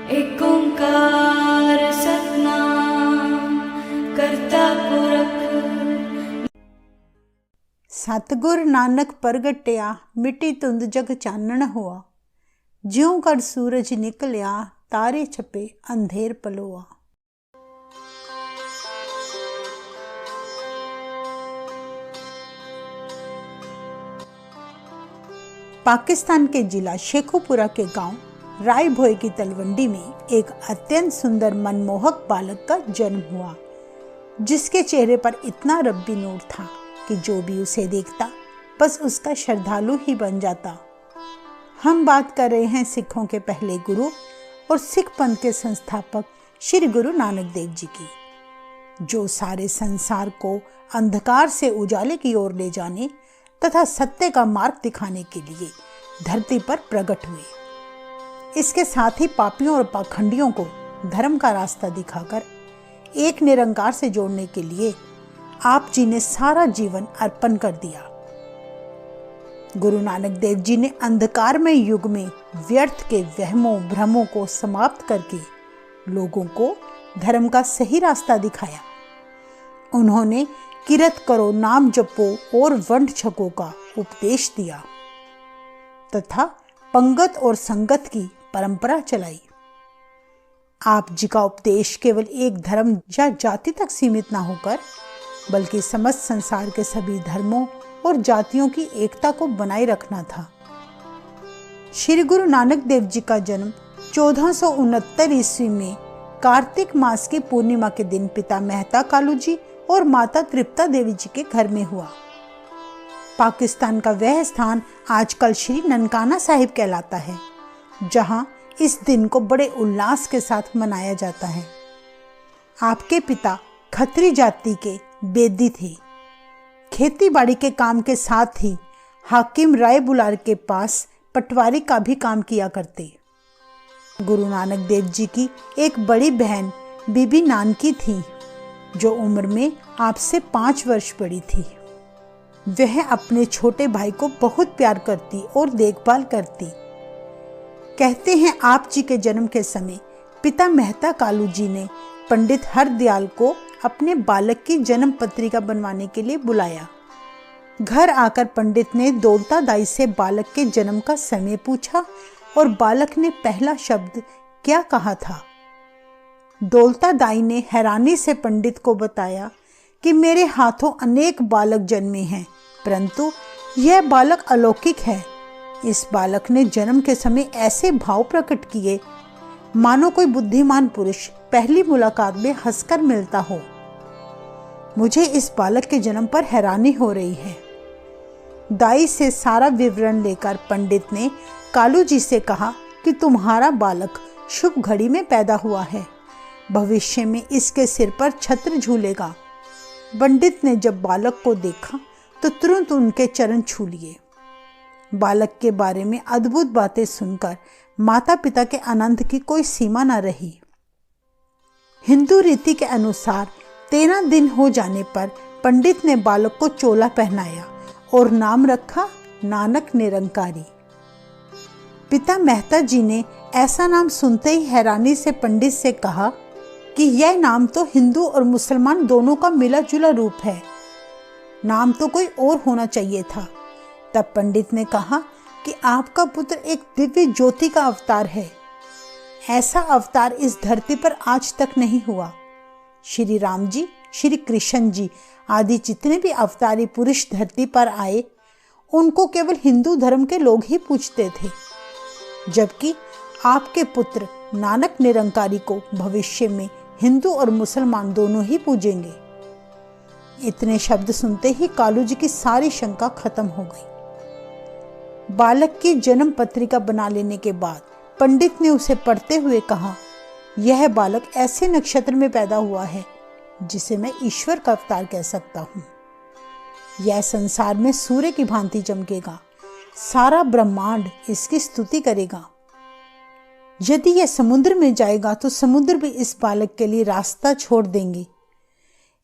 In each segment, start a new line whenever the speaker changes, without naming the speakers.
एक ओंकार सतनाम करता पुरख।
सतगुर नानक प्रगटिया मिट्टी धुंद जग चानण हुआ। ज्यों कर सूरज निकलिया तारे छपे अंधेर पलोआ। पाकिस्तान के जिला शेखुपुरा के गांव रायभोई की तलवंडी में एक अत्यंत सुंदर मनमोहक बालक का जन्म हुआ, जिसके चेहरे पर इतना रब्बी नूर था कि जो भी उसे देखता बस उसका श्रद्धालु ही बन जाता। हम बात कर रहे हैं सिखों के पहले गुरु और सिख पंथ के संस्थापक श्री गुरु नानक देव जी की, जो सारे संसार को अंधकार से उजाले की ओर ले जाने तथा सत्य का मार्ग दिखाने के लिए धरती पर प्रकट हुए। इसके साथ ही पापियों और पाखंडियों को धर्म का रास्ता दिखाकर एक निरंकार से जोड़ने के लिए आप जी ने सारा जीवन अर्पण कर दिया। गुरु नानक देव जी ने अंधकारमय युग में व्यर्थ के वहमों भ्रमों को समाप्त करके लोगों को धर्म का सही रास्ता दिखाया। उन्होंने किरत करो नाम जपो और वंड छको का उपदेश दिया तथा पंगत और संगत की परंपरा चलाई। आप जी का उपदेश केवल एक धर्म या जाति तक सीमित ना होकर बल्कि समस्त संसार के सभी धर्मों और जातियों की एकता को बनाए रखना था। श्री गुरु नानक देव जी का जन्म 1469 ईस्वी में कार्तिक मास की पूर्णिमा के दिन पिता मेहता कालू जी और माता तृप्ता देवी जी के घर में हुआ। पाकिस्तान का वह स्थान आजकल श्री ननकाना साहिब कहलाता है, जहां इस दिन को बड़े उल्लास के साथ मनाया जाता है। आपके पिता खत्री जाति के बेदी थे। खेती बाड़ी के काम के साथ ही हाकिम राय बुलार के पास पटवारी का भी काम किया करते। गुरु नानक देव जी की एक बड़ी बहन बीबी नानकी थी, जो उम्र में आपसे 5 वर्ष बड़ी थी। वह अपने छोटे भाई को बहुत प्यार करती और देखभाल करती। कहते हैं आप जी के जन्म के समय पिता मेहता कालू जी ने पंडित हरदयाल को अपने बालक की जन्म पत्रिका बनवाने के लिए बुलाया। घर आकर पंडित ने दौलता दाई से बालक के जन्म का समय पूछा और बालक ने पहला शब्द क्या कहा था। दौलता दाई ने हैरानी से पंडित को बताया कि मेरे हाथों अनेक बालक जन्मे हैं, परंतु यह बालक अलौकिक है। इस बालक ने जन्म के समय ऐसे भाव प्रकट किए मानो कोई बुद्धिमान पुरुष पहली मुलाकात में हंसकर मिलता हो। मुझे इस बालक के जन्म पर हैरानी हो रही है। दाई से सारा विवरण लेकर पंडित ने कालू जी से कहा कि तुम्हारा बालक शुभ घड़ी में पैदा हुआ है, भविष्य में इसके सिर पर छत्र झूलेगा। पंडित ने जब बालक को देखा तो तुरंत उनके चरण छू लिए। बालक के बारे में अद्भुत बातें सुनकर माता पिता के आनंद की कोई सीमा न रही। हिंदू रीति के अनुसार 13 दिन हो जाने पर पंडित ने बालक को चोला पहनाया और नाम रखा नानक निरंकारी। पिता मेहता जी ने ऐसा नाम सुनते ही हैरानी से पंडित से कहा कि यह नाम तो हिंदू और मुसलमान दोनों का मिला जुला रूप है, नाम तो कोई और होना चाहिए था। तब पंडित ने कहा कि आपका पुत्र एक दिव्य ज्योति का अवतार है। ऐसा अवतार इस धरती पर आज तक नहीं हुआ। श्री राम जी, श्री कृष्ण जी आदि जितने भी अवतारी पुरुष धरती पर आए, उनको केवल हिंदू धर्म के लोग ही पूजते थे, जबकि आपके पुत्र नानक निरंकारी को भविष्य में हिंदू और मुसलमान दोनों ही पूजेंगे। इतने शब्द सुनते ही कालू जी की सारी शंका खत्म हो गई। बालक की जन्म पत्रिका बना लेने के बाद पंडित ने उसे पढ़ते हुए कहा, यह बालक ऐसे नक्षत्र में पैदा हुआ है जिसे मैं ईश्वर का अवतार कह सकता हूँ। यह संसार में सूर्य की भांति चमकेगा, सारा ब्रह्मांड इसकी स्तुति करेगा। यदि यह समुद्र में जाएगा तो समुद्र भी इस बालक के लिए रास्ता छोड़ देंगे।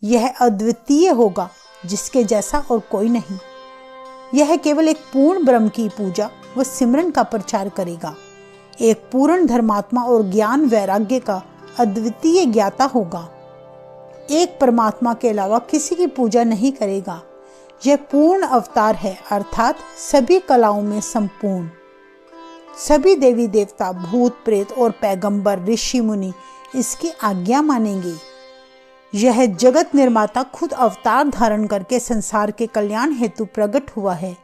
यह अद्वितीय होगा, जिसके जैसा और कोई नहीं। यह केवल एक पूर्ण ब्रह्म की पूजा व सिमरन का प्रचार करेगा। एक पूर्ण धर्मात्मा और ज्ञान वैराग्य का अद्वितीय ज्ञाता होगा। एक परमात्मा के अलावा किसी की पूजा नहीं करेगा। यह पूर्ण अवतार है, अर्थात सभी कलाओं में संपूर्ण। सभी देवी देवता, भूत प्रेत और पैगंबर, ऋषि मुनि इसकी आज्ञा मानेंगे। यह जगत निर्माता खुद अवतार धारण करके संसार के कल्याण हेतु प्रकट हुआ है।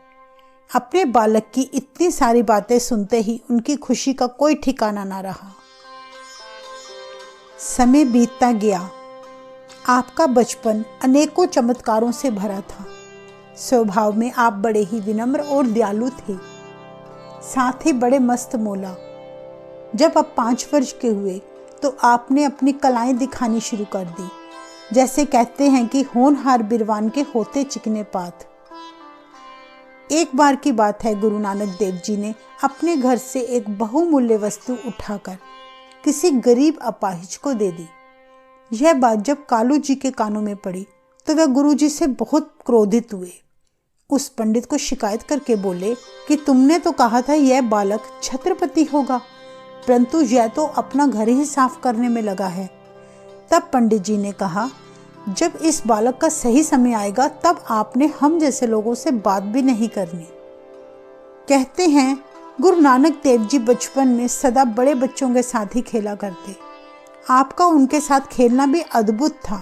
अपने बालक की इतनी सारी बातें सुनते ही उनकी खुशी का कोई ठिकाना ना रहा। समय बीतता गया। आपका बचपन अनेकों चमत्कारों से भरा था। स्वभाव में आप बड़े ही विनम्र और दयालु थे, साथ ही बड़े मस्त मौला। जब आप 5 वर्ष के हुए तो आपने अपनी कलाएं दिखानी शुरू कर दी। जैसे कहते हैं कि होनहार बिरवान के होते चिकने पात। एक बार की बात है, गुरु नानक देव जी ने अपने घर से एक बहुमूल्य वस्तु उठाकर किसी गरीब अपाहिज को दे दी। यह बात जब कालू जी के कानों में पड़ी तो वह गुरु जी से बहुत क्रोधित हुए। उस पंडित को शिकायत करके बोले कि तुमने तो कहा था यह बालक छत्रपति होगा, परंतु यह तो अपना घर ही साफ करने में लगा है। तब पंडित जी ने कहा, जब इस बालक का सही समय आएगा तब आपने हम जैसे लोगों से बात भी नहीं करनी। कहते हैं गुरु नानक देव जी बचपन में सदा बड़े बच्चों के साथ ही खेला करते। आपका उनके साथ खेलना भी अद्भुत था।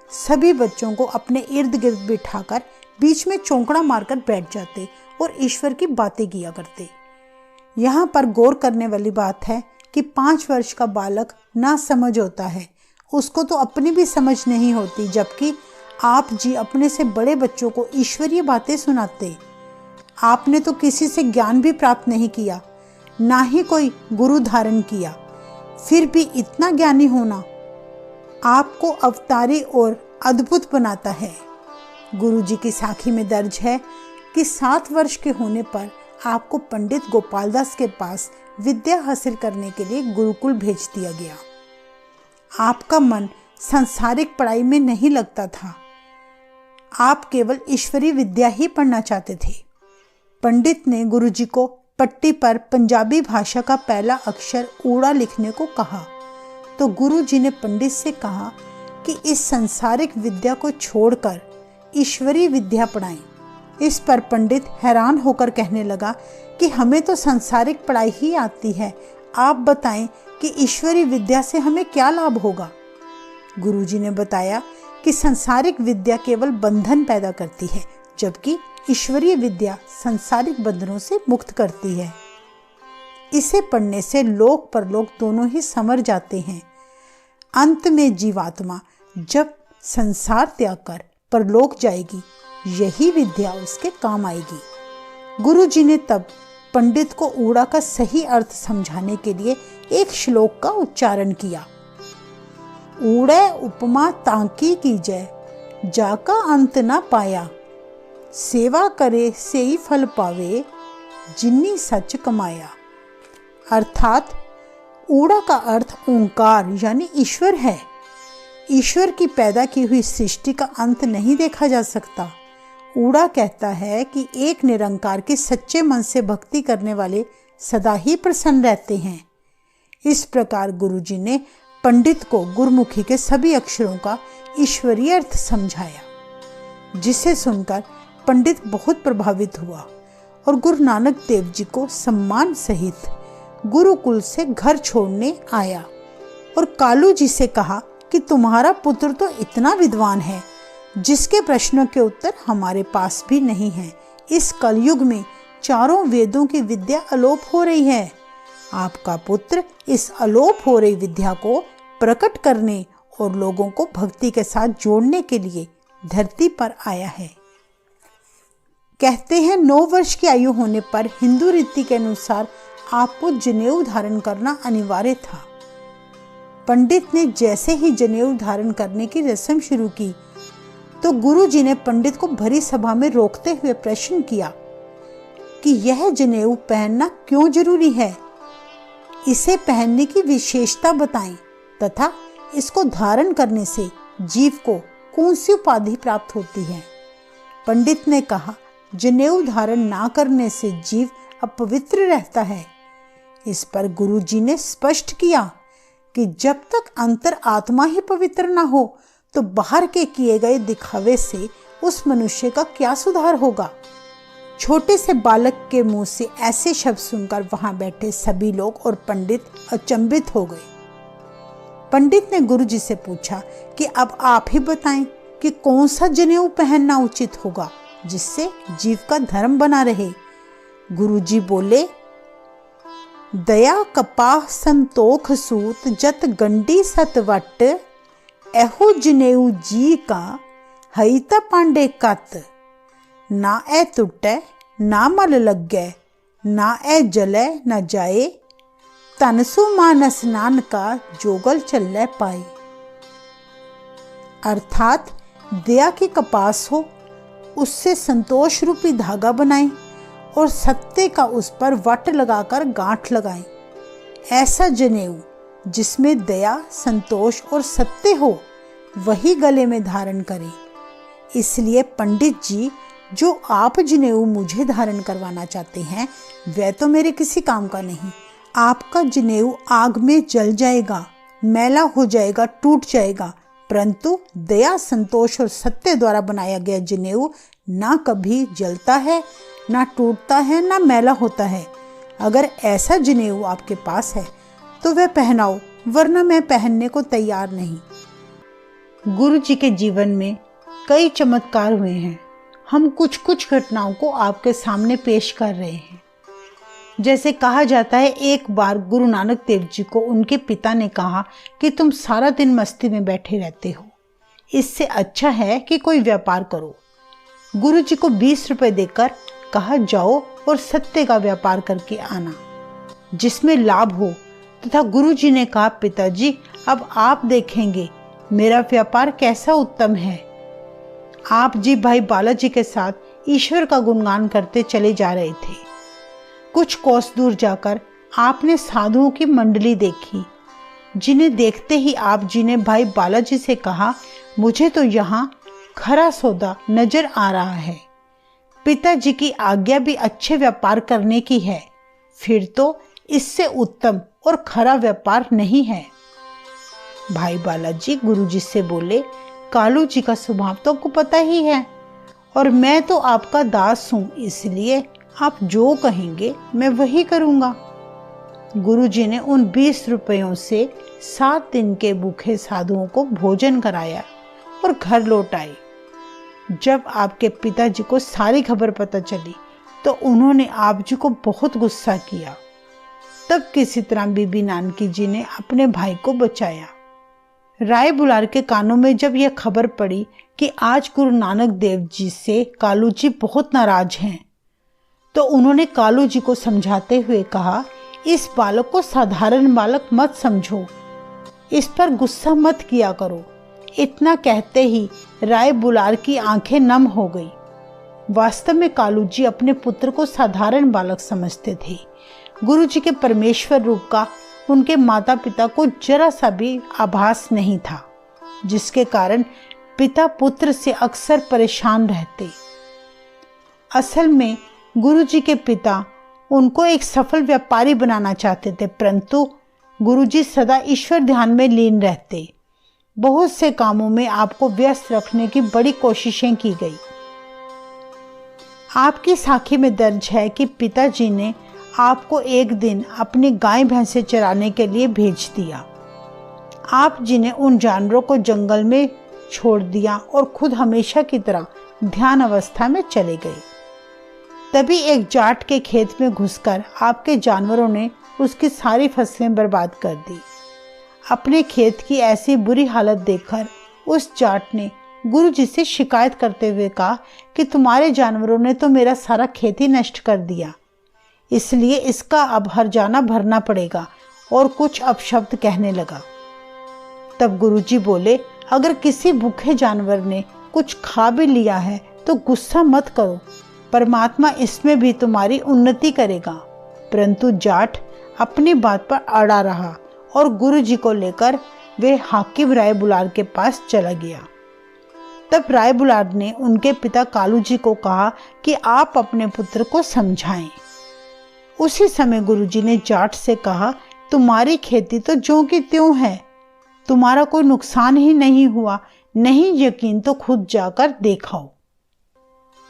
सभी बच्चों को अपने इर्द गिर्द बिठाकर बीच में चौंकड़ा मारकर बैठ जाते और ईश्वर की बातें किया करते। यहाँ पर गौर करने वाली बात है कि 5 वर्ष का बालक ना समझ होता है, उसको तो अपनी भी समझ नहीं होती, जबकि आप जी अपने से बड़े बच्चों को ईश्वरीय बातें सुनाते। आपने तो किसी से ज्ञान भी प्राप्त नहीं किया, ना ही कोई गुरु धारण किया, फिर भी इतना ज्ञानी होना आपको अवतारी और अद्भुत बनाता है। गुरु जी की साखी में दर्ज है कि 7 वर्ष के होने पर आपको पंडित गोपालदास के पास विद्या हासिल करने के लिए गुरुकुल भेज दिया गया। आपका मन सांसारिक पढ़ाई में नहीं लगता था, आप केवल ईश्वरीय विद्या ही पढ़ना चाहते थे। पंडित ने गुरु जी को पट्टी पर पंजाबी भाषा का पहला अक्षर ऊड़ा लिखने को कहा तो गुरु जी ने पंडित से कहा कि इस सांसारिक विद्या को छोड़कर ईश्वरीय विद्या पढ़ाएं। इस पर पंडित हैरान होकर कहने लगा कि हमें तो सांसारिक पढ़ाई ही आती है, आप बताएं कि ईश्वरीय विद्या से हमें क्या लाभ होगा। गुरु जी ने बताया कि सांसारिक विद्या केवल बंधन पैदा करती है, जबकि ईश्वरीय विद्या सांसारिक बंधनों से मुक्त करती है। इसे पढ़ने से लोक परलोक दोनों ही संवर जाते हैं। अंत में जीवात्मा जब संसार त्याग कर परलोक जाएगी, यही विद्या उसके काम आएगी। गुरु जी ने तब पंडित को ऊड़ा का सही अर्थ समझाने के लिए एक श्लोक का उच्चारण किया। ऊड़े उपमा तांकी कीजय, जाका अंत ना पाया, सेवा करे से ही फल पावे, जिन्नी सच कमाया। अर्थात ऊड़ा का अर्थ ओंकार यानी ईश्वर है। ईश्वर की पैदा की हुई सृष्टि का अंत नहीं देखा जा सकता। ऊड़ा कहता है कि एक निरंकार की सच्चे मन से भक्ति करने वाले सदा ही प्रसन्न रहते हैं। इस प्रकार गुरुजी ने पंडित को गुरमुखी के सभी अक्षरों का ईश्वरीय अर्थ समझाया, जिसे सुनकर पंडित बहुत प्रभावित हुआ और गुरु नानक देव जी को सम्मान सहित गुरुकुल से घर छोड़ने आया और कालू जी से कहा कि तुम्हारा पुत्र तो इतना विद्वान है जिसके प्रश्नों के उत्तर हमारे पास भी नहीं है। इस कलयुग में चारों वेदों की विद्या अलोप हो रही है। आपका पुत्र इस अलोप हो रही विद्या को प्रकट करने और लोगों को भक्ति के साथ जोड़ने के लिए धरती पर आया है। कहते हैं 9 वर्ष की आयु होने पर हिंदू रीति के अनुसार आपको जनेऊ धारण करना अनिवार्य था। पंडित ने जैसे ही जनेऊ धारण करने की रस्म शुरू की तो गुरु जी ने पंडित को भरी सभा में रोकते हुए प्रश्न किया कि यह जनेऊ पहनना क्यों जरूरी है, इसे पहनने की विशेषता बताएं तथा इसको धारण करने से जीव को कौन सी उपाधि प्राप्त होती है। पंडित ने कहा, जनेऊ धारण ना करने से जीव अपवित्र रहता है, इस पर गुरुजी ने स्पष्ट किया कि जब तक अंतर आत्मा ही पवित्र ना हो तो बाहर के किए गए दिखावे से उस मनुष्य का क्या सुधार होगा। छोटे से बालक के मुंह से ऐसे शब्द सुनकर वहां बैठे सभी लोग और पंडित अचंभित हो गए। पंडित ने गुरुजी से पूछा कि अब आप ही बताएं कि कौन सा जनेऊ पहनना उचित होगा जिससे जीव का धर्म बना रहे। गुरुजी बोले, दया कपाह संतोख सूत जत गंडी सतवट एहो जनेऊ जी का हईता पांडे कत ना ए टुटे ना मल लगे ना ए जले न जाए तनसु मान स्नान का जोगल चल पाए। अर्थात दया की कपास हो, उससे संतोष रूपी धागा बनाएं और सत्य का उस पर वट लगाकर गांठ लगाएं। ऐसा जनेऊ जिसमें दया, संतोष और सत्य हो वही गले में धारण करें। इसलिए पंडित जी, जो आप जनेऊ मुझे धारण करवाना चाहते हैं वह तो मेरे किसी काम का नहीं। आपका जनेऊ आग में जल जाएगा, मैला हो जाएगा, टूट जाएगा, परंतु दया, संतोष और सत्य द्वारा बनाया गया जनेऊ ना कभी जलता है, ना टूटता है, ना मैला होता है। अगर ऐसा जनेऊ आपके पास है तो वह पहनाओ, वरना मैं पहनने को तैयार नहीं। गुरु जी के जीवन में कई चमत्कार हुए हैं। हम कुछ कुछ घटनाओं को आपके सामने पेश कर रहे हैं। जैसे कहा जाता है, एक बार गुरु नानक देव जी को उनके पिता ने कहा कि तुम सारा दिन मस्ती में बैठे रहते हो, इससे अच्छा है कि कोई व्यापार करो। गुरु जी को 20 रुपए देकर कहा, जाओ और सत्य का व्यापार करके आना जिसमें लाभ हो। तथा गुरु जी ने कहा, पिताजी अब आप देखेंगे मेरा व्यापार कैसा उत्तम है। आप जी भाई बालाजी के साथ ईश्वर का गुणगान करते चले जा रहे थे। कुछ कोस दूर जाकर आपने साधुओं की मंडली देखी, जिन्हें देखते ही आप जी ने भाई बालाजी से कहा, मुझे तो यहाँ खरा सौदा नजर आ रहा है। पिताजी की आज्ञा भी अच्छे व्यापार करने की है, फिर तो इससे उत्तम और खरा व्यापार नहीं है। भाई बालाजी गुरुजी से बोले, कालू जी का स्वभाव तो आपको पता ही है और मैं तो आपका दास हूँ, इसलिए आप जो कहेंगे मैं वही करूँगा। गुरुजी ने उन 20 रुपयों से 7 दिन के भूखे साधुओं को भोजन कराया और घर लौट आए। जब आपके पिताजी को सारी खबर पता चली तो उन्होंने आप जी को बहुत गुस्सा किया। तब किसी तरह बीबी नानकी जी ने अपने भाई को बचाया। राय बुलार के कानों में जब यह खबर पड़ी कि आज गुरु नानक देव जी से कालू जी बहुत नाराज हैं, तो उन्होंने कालू जी को समझाते हुए कहा, इस बालक को साधारण बालक मत समझो, इस पर गुस्सा मत किया करो। इतना कहते ही राय बुलार की आंखें नम हो गई। वास्तव में कालू जी अपने पुत्र को साधारण बालक समझते थे। गुरु जी के परमेश्वर रूप का उनके माता पिता को जरा सा भी आभास नहीं था, जिसके कारण पिता पुत्र से अक्सर परेशान रहते। असल में गुरु जी के पिता उनको एक सफल व्यापारी बनाना चाहते थे, परंतु गुरु जी सदा ईश्वर ध्यान में लीन रहते। बहुत से कामों में आपको व्यस्त रखने की बड़ी कोशिशें की गई। आपकी साखी में दर्ज है कि पिताजी ने आपको एक दिन अपनी गाय भैंसे चराने के लिए भेज दिया। आप जी ने उन जानवरों को जंगल में छोड़ दिया और खुद हमेशा की तरह ध्यान अवस्था में चले गए। तभी एक जाट के खेत में घुसकर आपके जानवरों ने उसकी सारी फसलें बर्बाद कर दी। अपने खेत की ऐसी बुरी हालत देखकर उस जाट ने गुरु जी से शिकायत करते हुए कहा कि तुम्हारे जानवरों ने तो मेरा सारा खेत ही नष्ट कर दिया, इसलिए इसका अब हर्जाना भरना पड़ेगा, और कुछ अपशब्द कहने लगा। तब गुरुजी बोले, अगर किसी भूखे जानवर ने कुछ खा भी लिया है तो गुस्सा मत करो, परमात्मा इसमें भी तुम्हारी उन्नति करेगा। परंतु जाट अपनी बात पर अड़ा रहा और गुरुजी को लेकर वे हाकिम राय बुलार के पास चला गया। तब राय बुलार ने उनके पिता कालू जी को कहा कि आप अपने पुत्र को समझाएं। उसी समय गुरुजी ने जाट से कहा, तुम्हारी खेती तो ज्यों की त्यों है, तुम्हारा कोई नुकसान ही नहीं हुआ, नहीं यकीन तो खुद जाकर देखाओ।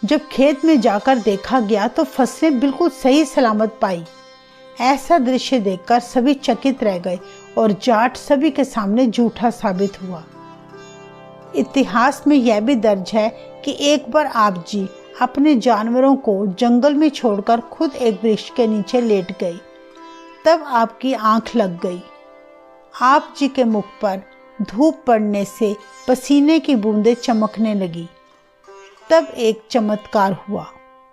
जब खेत में जाकर देखा गया तो फसलें बिल्कुल सही सलामत पाई। ऐसा दृश्य देखकर सभी चकित रह गए और जाट सभी के सामने झूठा साबित हुआ। इतिहास में यह भी दर्ज है कि एक बार आप जी अपने जानवरों को जंगल में छोड़कर खुद एक वृक्ष के नीचे लेट गए। तब आपकी आंख लग गई। आप जी के मुख पर धूप पड़ने से पसीने की बूंदें चमकने लगी। तब एक चमत्कार हुआ।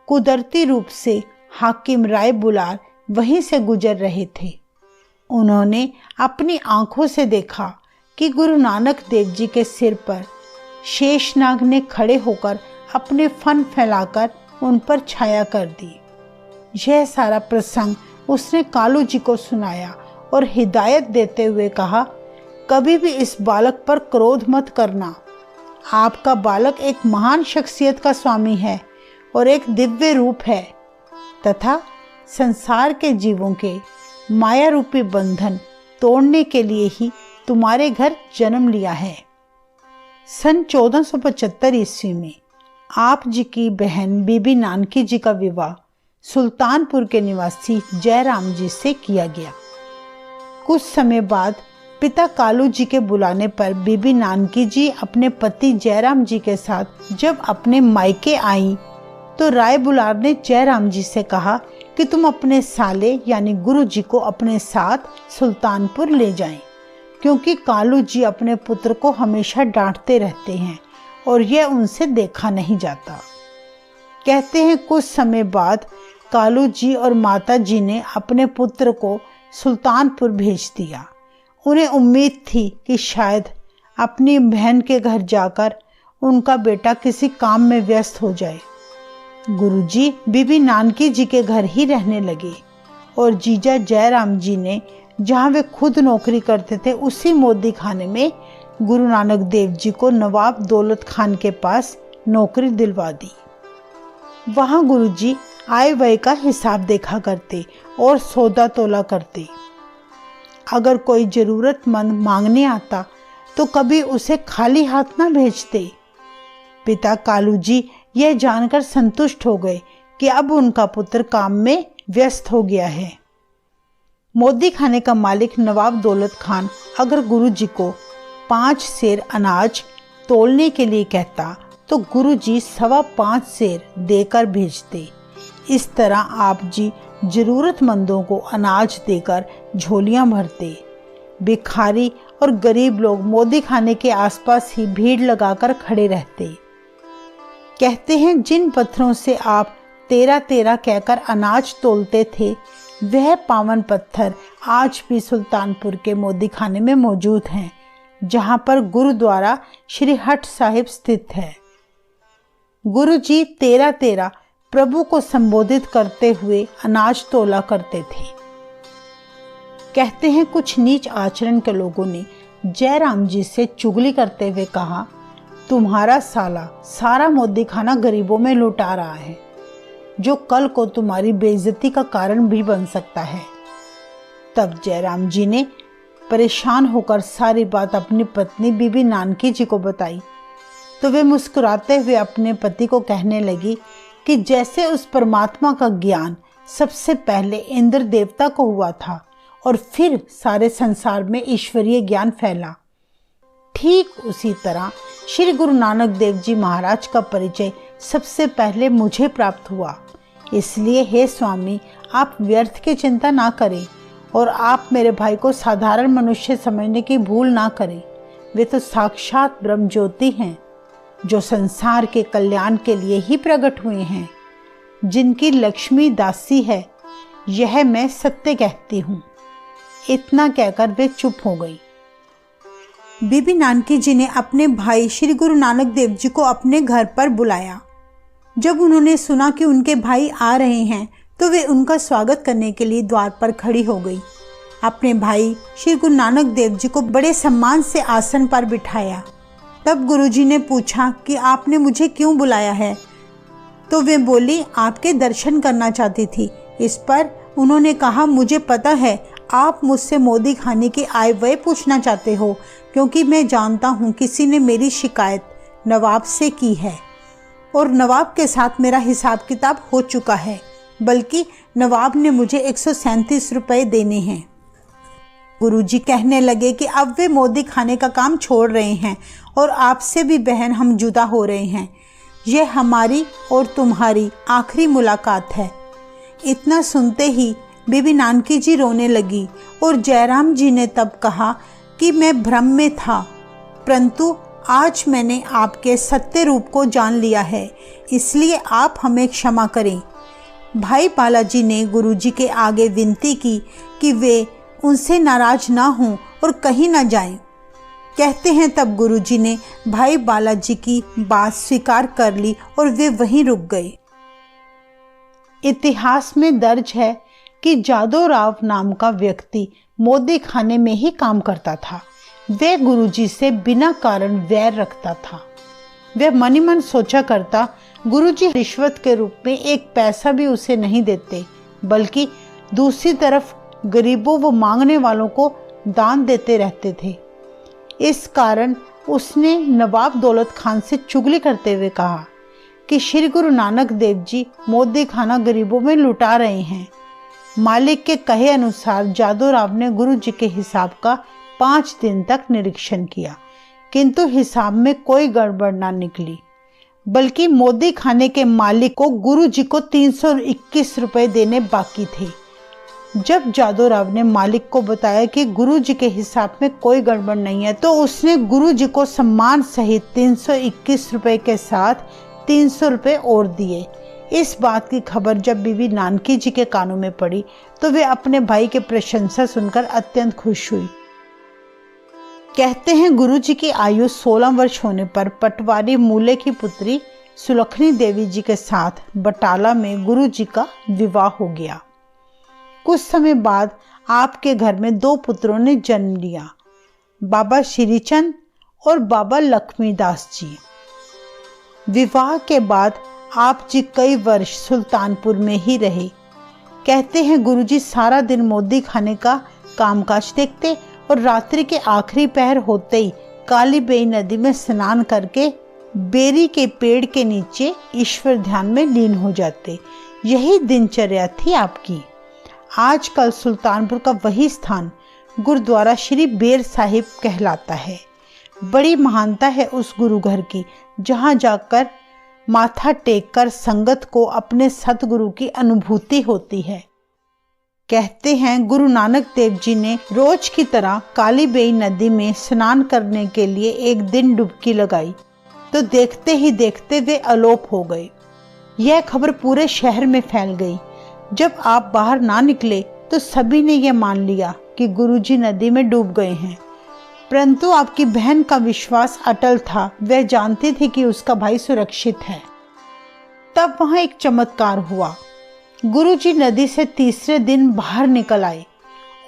कुदरती रूप से हाकिम राय बुलार वहीं से गुजर रहे थे। उन्होंने अपनी आंखों से देखा कि गुरु नानक देव जी के सिर पर शेषनाग ने खड़े होकर अपने फन फैलाकर उन पर छाया कर दी। यह सारा प्रसंग उसने कालू जी को सुनाया और हिदायत देते हुए कहा, कभी भी इस बालक पर क्रोध मत करना। आपका बालक एक महान शख्सियत का स्वामी है और एक दिव्य रूप है तथा संसार के जीवों के माया रूपी बंधन तोड़ने के लिए ही तुम्हारे घर जन्म लिया है। सन 1475 ईस्वी में आप जी की बहन बीबी नानकी जी का विवाह सुल्तानपुर के निवासी जयराम जी से किया गया। कुछ समय बाद पिता कालू जी के बुलाने पर बीबी नानकी जी अपने पति जयराम जी के साथ जब अपने मायके आईं तो राय बुलार ने जयराम जी से कहा कि तुम अपने साले यानी गुरु जी को अपने साथ सुल्तानपुर ले जाएं, क्योंकि कालू जी अपने पुत्र को हमेशा डांटते रहते हैं और यह उनसे देखा नहीं जाता। कहते हैं कुछ समय बाद कालू जी और माता जी ने अपने पुत्र को सुल्तानपुर भेज दिया। उन्हें उम्मीद थी कि शायद अपनी बहन के घर जाकर उनका बेटा किसी काम में व्यस्त हो जाए। गुरुजी बीबी नानकी जी के घर ही रहने लगे और जीजा जयराम जी ने जहाँ वे खुद नौकरी करते थे उसी मोदी खाने में गुरु नानक देव जी को नवाब दौलत खान के पास नौकरी दिलवा दी। वहाँ गुरुजी आय व्यय का हिसाब देखा करते और सौदा तोला करते। अगर कोई जरूरतमंद मांगने आता तो कभी उसे खाली हाथ ना भेजते। पिता कालू जी यह जानकर संतुष्ट हो गए कि अब उनका पुत्र काम में व्यस्त हो गया है। मोदी खाने का मालिक नवाब दौलत खान अगर गुरु जी को 5 सेर अनाज तोलने के लिए कहता तो गुरु जी 5.25 सेर देकर भेजते। इस तरह आप जी जरूरतमंदों को अनाज देकर झोलियां भरते। भिखारी और गरीब लोग मोदी खाने के आसपास ही भीड़ लगाकर खड़े रहते। कहते हैं जिन पत्थरों से आप 13-13 कहकर अनाज तोलते थे वह पावन पत्थर आज भी सुल्तानपुर के मोदी खाने में मौजूद हैं, जहां पर गुरुद्वारा श्री हट साहिब स्थित है। गुरु जी 13-13 प्रभु को संबोधित करते हुए अनाज तोला करते थे। कहते हैं कुछ नीच आचरण के लोगों ने जयराम जी से चुगली करते हुए कहा, तुम्हारा साला सारा मोदी खाना गरीबों में लुटा रहा है, जो कल को तुम्हारी बेइज्जती का कारण भी बन सकता है। तब जयराम जी ने परेशान होकर सारी बात अपनी पत्नी बीबी नानकी जी को बताई तो वे मुस्कुराते हुए अपने पति को कहने लगी कि जैसे उस परमात्मा का ज्ञान सबसे पहले इंद्र देवता को हुआ था और फिर सारे संसार में ईश्वरीय ज्ञान फैला, ठीक उसी तरह श्री गुरु नानक देव जी महाराज का परिचय सबसे पहले मुझे प्राप्त हुआ। इसलिए हे स्वामी, आप व्यर्थ की चिंता ना करें और आप मेरे भाई को साधारण मनुष्य समझने की भूल ना करें। वे तो साक्षात ब्रह्म ज्योति हैं, जो संसार के कल्याण के लिए ही प्रकट हुए हैं, जिनकी लक्ष्मी दासी है, यह मैं सत्य कहती हूँ। इतना कहकर वे चुप हो गई। बीबी नानकी जी ने अपने भाई श्री गुरु नानक देव जी को अपने घर पर बुलाया। जब उन्होंने सुना कि उनके भाई आ रहे हैं तो वे उनका स्वागत करने के लिए द्वार पर खड़ी हो गई। अपने भाई श्री गुरु नानक देव जी को बड़े सम्मान से आसन पर बिठाया। तब गुरुजी ने पूछा कि आपने मुझे क्यों बुलाया है? तो वे बोली, आपके दर्शन करना चाहती थी। इस पर उन्होंने कहा, मुझे पता है आप मुझसे मोदी खाने की आय व्यय पूछना चाहते हो, क्योंकि मैं जानता हूँ किसी ने मेरी शिकायत नवाब से की है और नवाब के साथ मेरा हिसाब किताब हो चुका है, बल्कि नवाब ने मुझे 137 रुपये देने हैं। गुरुजी कहने लगे कि अब वे मोदी खाने का काम छोड़ रहे हैं और आपसे भी बहन हम जुदा हो रहे हैं। यह हमारी और तुम्हारी आखिरी मुलाकात है। इतना सुनते ही बीबी नानकी जी रोने लगी और जयराम जी ने तब कहा कि मैं भ्रम में था, परंतु आज मैंने आपके सत्य रूप को जान लिया है, इसलिए आप हमें क्षमा करें। भाई बालाजी ने गुरुजी के आगे विनती की कि वे उनसे नाराज ना हों और कहीं ना जाएं। कहते हैं तब गुरुजी ने भाई बालाजी की बात स्वीकार कर ली और वे वहीं रुक गए। इतिहास में दर्ज है कि जादव राव नाम का व्यक्ति मोदी खाने में ही काम करता था। वह गुरुजी से बिना कारण वैर रखता था। वह मन ही मन सोचा करता, गुरुजी रिश्वत के रूप में एक पैसा भी उसे नहीं देते, बल्कि दूसरी तरफ गरीबों व मांगने वालों को दान देते रहते थे। इस कारण उसने नवाब दौलत खान से चुगली करते हुए कहा कि श्री गुरु नानक देव जी मोदी खाना गरीबों में लुटा रहे हैं। मालिक के कहे अनुसार जादव राव ने गुरु जी के हिसाब का 5 दिन तक निरीक्षण किया, किंतु हिसाब में कोई गड़बड़ ना निकली, बल्कि मोदी खाने के मालिक को गुरु जी को 321 रुपये देने बाकी थे। जब जादव राव ने मालिक को बताया कि गुरु जी के हिसाब में कोई गड़बड़ नहीं है, तो उसने गुरु जी को सम्मान सहित 321 रुपये के साथ 300 रुपये और दिए। इस बात की खबर जब बीबी नानकी जी के कानों में पड़ी तो वे अपने भाई के प्रशंसा सुनकर अत्यंत खुश हुई। कहते हैं गुरु जी की आयु 16 वर्ष होने पर पटवारी मूले की पुत्री सुलखनी देवी जी के साथ बटाला में गुरु जी का विवाह हो गया। कुछ समय बाद आपके घर में 2 पुत्रों ने जन्म लिया, बाबा श्रीचंद और बाबा लक्ष्मीदास जी। विवाह के बाद आप जी कई वर्ष सुल्तानपुर में ही रहे। कहते हैं गुरुजी सारा दिन मोदी खाने का कामकाज देखते और रात्रि के आखिरी पहर होते ही काली बेई नदी में स्नान करके बेरी के पेड़ के नीचे ईश्वर ध्यान में लीन हो जाते। यही दिनचर्या थी आपकी। आजकल सुल्तानपुर का वही स्थान गुरुद्वारा श्री बेर साहिब कहलाता है। बड़ी महानता है उस गुरु घर की, जहाँ जाकर माथा टेककर संगत को अपने सतगुरु की अनुभूति होती है। कहते हैं गुरु नानक देव जी ने रोज की तरह काली बेई नदी में स्नान करने के लिए एक दिन डुबकी लगाई, तो देखते ही देखते वे अलोप हो गए। यह खबर पूरे शहर में फैल गई। जब आप बाहर ना निकले तो सभी ने यह मान लिया कि गुरुजी नदी में डूब गए हैं, परंतु आपकी बहन का विश्वास अटल था। वह जानती थी कि उसका भाई सुरक्षित है। तब वहां एक चमत्कार हुआ। गुरुजी नदी से तीसरे दिन बाहर निकल आए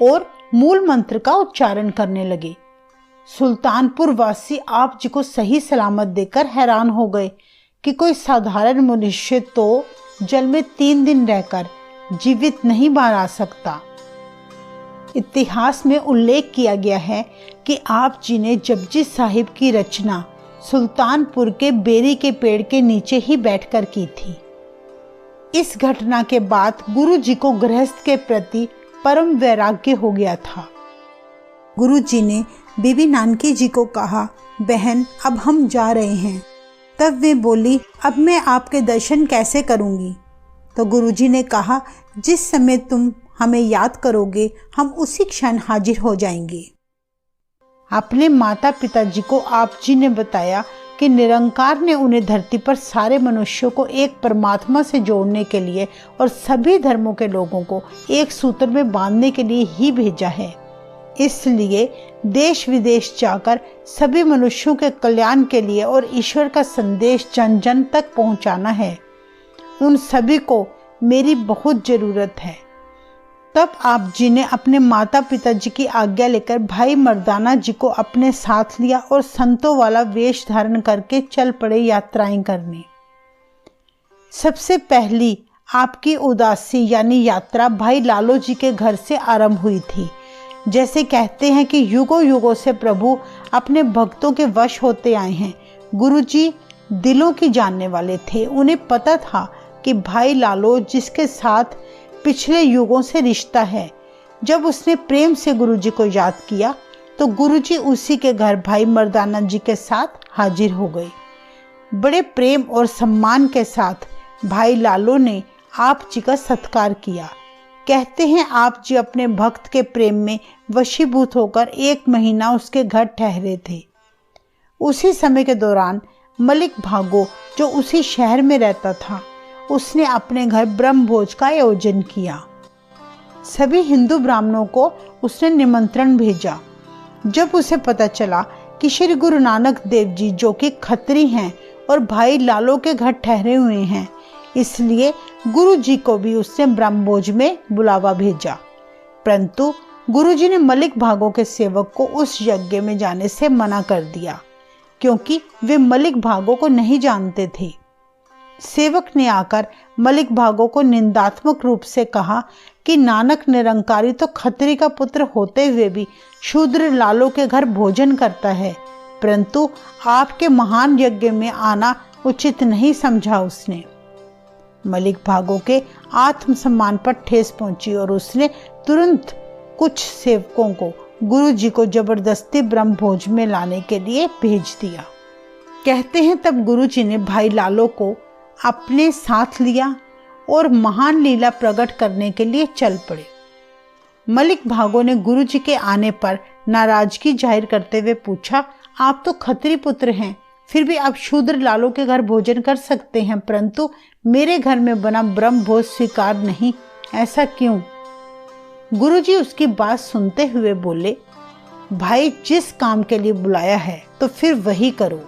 और मूल मंत्र का उच्चारण करने लगे। सुल्तानपुर वासी आप जी को सही सलामत देखकर हैरान हो गए कि कोई साधारण मनुष्य तो जल में 3 दिन रहकर जीवित नहीं बाहर आ सकता। इतिहास में उल्लेख किया गया है कि आप जी ने जपजी साहिब की रचना सुल्तानपुर के बेरी के पेड़ के नीचे ही बैठकर की थी। इस घटना के बाद गुरु जी को गृहस्थ के प्रति परम वैराग्य हो गया था। गुरु जी ने बीबी नानकी जी को कहा, बहन अब हम जा रहे हैं। तब वे बोली, अब मैं आपके दर्शन कैसे करूंगी? तो गुरुजी ने कहा, जिस समय तुम हमें याद करोगे हम उसी क्षण हाजिर हो जाएंगे। अपने माता पिताजी को आप जी ने बताया कि निरंकार ने उन्हें धरती पर सारे मनुष्यों को एक परमात्मा से जोड़ने के लिए और सभी धर्मों के लोगों को एक सूत्र में बांधने के लिए ही भेजा है। इसलिए देश विदेश जाकर सभी मनुष्यों के कल्याण के लिए और ईश्वर का संदेश जन जन तक पहुंचाना है। उन सभी को मेरी बहुत जरूरत है। तब आप जी ने अपने माता पिताजी की आज्ञा लेकर भाई मर्दाना जी को अपने साथ लिया और संतों वाला वेश धारण करके चल पड़े यात्राएं करने। सबसे पहली आपकी उदासी यानी यात्रा भाई लालो जी के घर से आरंभ हुई थी। जैसे कहते हैं कि युगों युगों से प्रभु अपने भक्तों के वश होते आए हैं। गुरुजी दिलों की जानने वाले थे। उन्हें पता था कि भाई लालो जिसके साथ पिछले युगों से रिश्ता है, जब उसने प्रेम से गुरुजी को याद किया तो गुरुजी उसी के घर भाई मर्दाना जी के साथ हाजिर हो गए। बड़े प्रेम और सम्मान के साथ भाई लालो ने आप जी का सत्कार किया। कहते हैं आप जी अपने भक्त के प्रेम में वशीभूत होकर 1 महीना उसके घर ठहरे थे। उसी समय के दौरान मलिक भागो जो उसी शहर में रहता था, उसने अपने घर ब्रह्मभोज का आयोजन किया। सभी हिंदू ब्राह्मणों को उसने निमंत्रण भेजा। जब उसे पता चला कि श्री गुरु नानक देव जी जो कि खत्री हैं और भाई लालो के घर ठहरे हुए हैं, इसलिए गुरु जी को भी उसने ब्रह्मभोज में बुलावा भेजा। परंतु गुरु जी ने मलिक भागो के सेवक को उस यज्ञ में जाने से मना कर दिया, क्योंकि वे मलिक भागो को नहीं जानते थे। सेवक ने आकर मलिक भागो को निंदात्मक रूप से कहा कि नानक निरंकारी तो खत्री का पुत्र होते हुए भी शूद्र लालो के घर भोजन करता है, परंतु आपके महान यज्ञ में आना उचित नहीं समझा उसने। मलिक भागो के आत्मसम्मान पर ठेस पहुंची और उसने तुरंत कुछ सेवकों को गुरु जी को जबरदस्ती ब्रह्मभोज में लाने के लिए भेज दिया। कहते हैं तब गुरु जी ने भाई लालो को अपने साथ लिया और महान लीला प्रकट करने के लिए चल पड़े। मलिक भागो ने गुरु जी के आने पर नाराजगी जाहिर करते हुए पूछा, आप तो खत्री पुत्र हैं, फिर भी आप शूद्र लालो के घर भोजन कर सकते हैं, परंतु मेरे घर में बना ब्रह्मभोज स्वीकार नहीं, ऐसा क्यों? गुरुजी उसकी बात सुनते हुए बोले, भाई जिस काम के लिए बुलाया है तो फिर वही करो।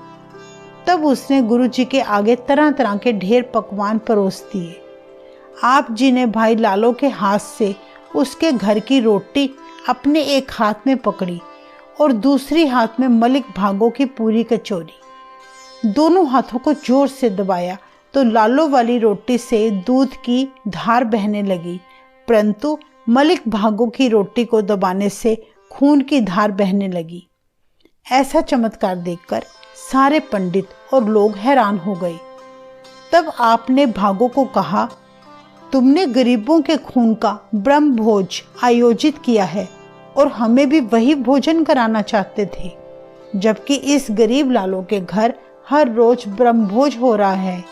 तब उसने गुरुजी के आगे तरह तरह के ढेर पकवान परोस दिए। आप जी ने भाई लालो के हाथ से उसके घर की रोटी अपने एक हाथ में पकड़ी और दूसरी हाथ में मलिक भागो की पूरी कचौरी। दोनों हाथों को जोर से दबाया तो लालो वाली रोटी से दूध की धार बहने लगी, परंतु मलिक भागो की रोटी को दबाने से खून की धार बहने लगी। ऐसा चमत्कार देखकर सारे पंडित और लोग हैरान हो गए। तब आपने भागो को कहा, तुमने गरीबों के खून का ब्रह्मभोज आयोजित किया है और हमें भी वही भोजन कराना चाहते थे, जबकि इस गरीब लालो के घर हर रोज ब्रह्मभोज हो रहा है।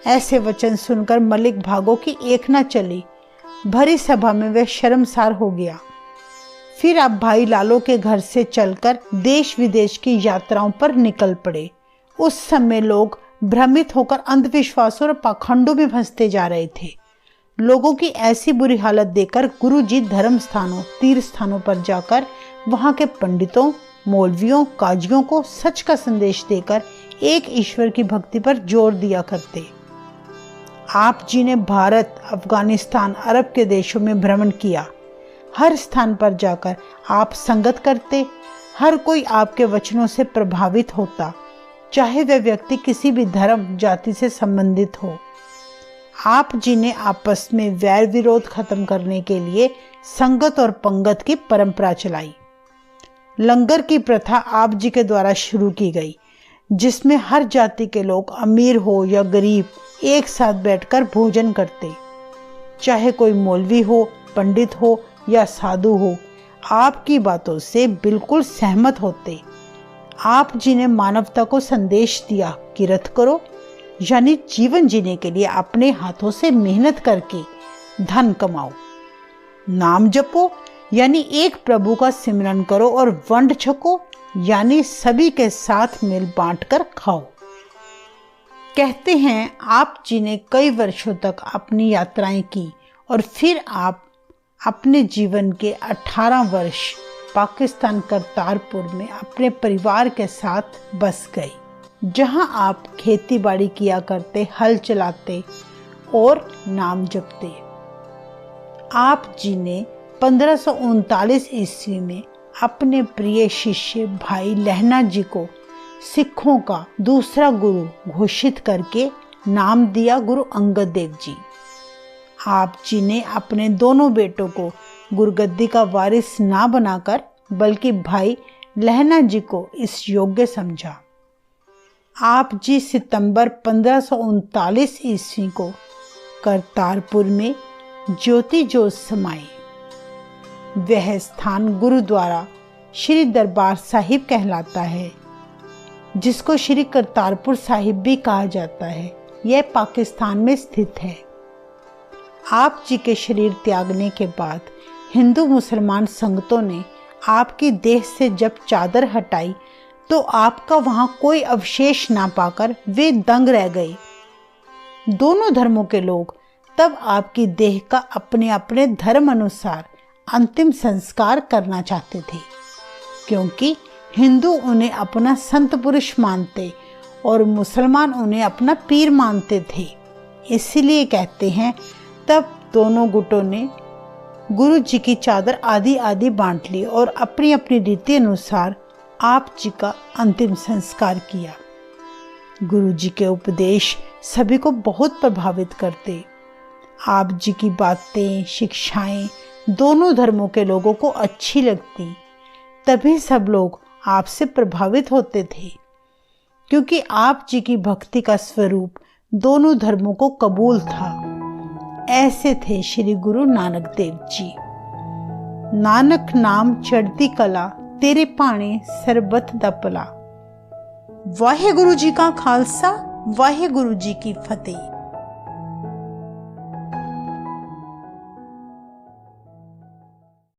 ऐसे वचन सुनकर मलिक भागो की एक न चली। भरी सभा में वह शर्मसार हो गया। फिर आप भाई लालो के घर से चलकर देश विदेश की यात्राओं पर निकल पड़े। उस समय लोग भ्रमित होकर अंधविश्वासों और पाखंडों में फंसते जा रहे थे। लोगों की ऐसी बुरी हालत देखकर गुरुजी धर्म स्थानों, तीर्थ स्थानों पर जाकर वहां के पंडितों, मौलवियों, काजियों को सच का संदेश देकर एक ईश्वर की भक्ति पर जोर दिया करते। आप जी ने भारत, अफगानिस्तान, अरब के देशों में भ्रमण किया। हर स्थान पर जाकर आप संगत करते। हर कोई आपके वचनों से प्रभावित होता, चाहे वह व्यक्ति किसी भी धर्म, जाति से संबंधित हो। आप जी ने आपस में वैर विरोध खत्म करने के लिए संगत और पंगत की परंपरा चलाई। लंगर की प्रथा आप जी के द्वारा शुरू की गई, जिसमें हर जाति के लोग, अमीर हो या गरीब, एक साथ बैठकर भोजन करते। चाहे कोई मौलवी हो, पंडित हो या साधु हो, आपकी बातों से बिल्कुल सहमत होते। आप जी ने मानवता को संदेश दिया कि रत करो, यानी जीवन जीने के लिए अपने हाथों से मेहनत करके धन कमाओ। नाम जपो, यानी एक प्रभु का सिमरन करो, और वंड छको, यानी सभी के साथ मिल बांट कर खाओ। कहते हैं आप जी ने कई वर्षों तक अपनी यात्राएं की और फिर आप अपने जीवन के 18 वर्ष पाकिस्तान करतारपुर में अपने परिवार के साथ बस गए, जहां आप खेती बाड़ी किया करते, हल चलाते और नाम जपते। आप जी ने 1539 ईस्वी में अपने प्रिय शिष्य भाई लहना जी को सिखों का दूसरा गुरु घोषित करके नाम दिया गुरु अंगद देव जी। आप जी ने अपने दोनों बेटों को गुरगद्दी का वारिस ना बनाकर बल्कि भाई लहना जी को इस योग्य समझा। आप जी सितंबर 1539 ईस्वी को करतारपुर में ज्योति जोत समाए। वह स्थान गुरुद्वारा श्री दरबार साहिब कहलाता है, जिसको श्री करतारपुर साहिब भी कहा जाता है। यह पाकिस्तान में स्थित है। आप जी के शरीर त्यागने के बाद हिंदू मुसलमान संगतों ने आपकी देह से जब चादर हटाई तो आपका वहां कोई अवशेष ना पाकर वे दंग रह गए। दोनों धर्मों के लोग तब आपकी देह का अपने अपने धर्म अनुसार अंतिम संस्कार करना चाहते थे, क्योंकि हिंदू उन्हें अपना संत पुरुष मानते और मुसलमान उन्हें अपना पीर मानते थे। इसलिए कहते हैं तब दोनों गुटों ने गुरु जी की चादर आधी आधी बांट ली और अपनी अपनी रीति अनुसार आप जी का अंतिम संस्कार किया। गुरु जी के उपदेश सभी को बहुत प्रभावित करते। आप जी की बातें शिक्षाएं दोनों धर्मों के लोगों को अच्छी लगती, तभी सब लोग आपसे प्रभावित होते थे, क्योंकि आप जी की भक्ति का स्वरूप दोनों धर्मों को कबूल था। ऐसे थे श्री गुरु नानक देव जी। नानक नाम चढ़ती कला तेरे पाने सरबत दा भला। वाहे गुरु जी का खालसा, वाहे गुरु जी की फतेह।